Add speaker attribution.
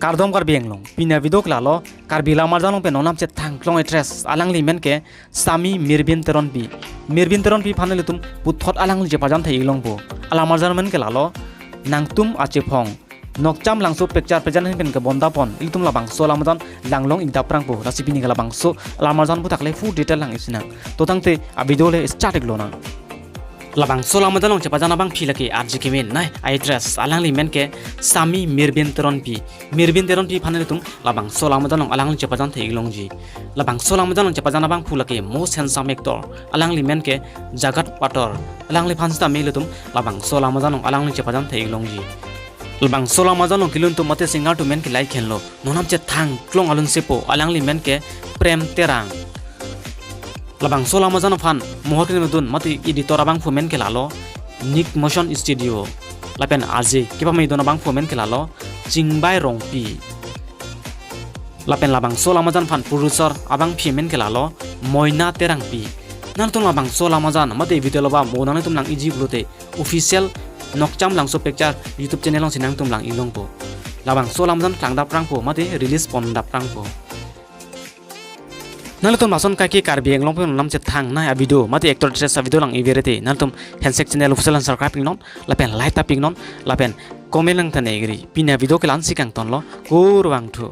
Speaker 1: Kardom karbieng long pina video klalo karbila marjanong pe nonam che thangklong etres alang limen ke sami mirbin teron pi phanele tum puthot alang je pajan thai long bo ala marjan men ke lalo nangtum ache phong nokcham langso picture prejan hen ke bondapon iltum labang so lamajan langlong ingda prang bo rasipi ni labang so ala marjan bu takle full detail lang isina to tangte a video le start glona labang so lamajan long che pajan abang philake arji kemen nai address alang limen ke sami mirbin teron pi phanele tum labang so lamajan long alang che pajan thai long ji labang so lamajan long che pajan abang phulake most handsome actor alang limen ke jagat pator alang li phansta mele tum labang so lamajan long alang che pajan thai long ji labang so lamajan long kilun tum mate singer tu men ke lai khenlo nonam che thang klong alun sepo alang limen ke prem terang labang so lamajan phan mohor ke medun mate editor abang fumen ke lalo nick motion studio lapen aje kipa mai don abang fumen ke lalo jingbai rongpi lapen labang so lamajan phan producer abang phimen ke lalo moina terang pi nan tung labang so lamajan mate video loba monang tum lang iji blote official nokcham langso picture youtube channel long sinang tum lang ilong po labang so lamajan tang dap rang po mate release pon dap rang po nalatum mason kaki karbieng long pon nam che thang na a video mate actor dress a video lang iverete nalatum handshake channel official and subscribe non lapen like taping non lapen comment lang tane gri pina video ke lan sikang ton lo kur wang thu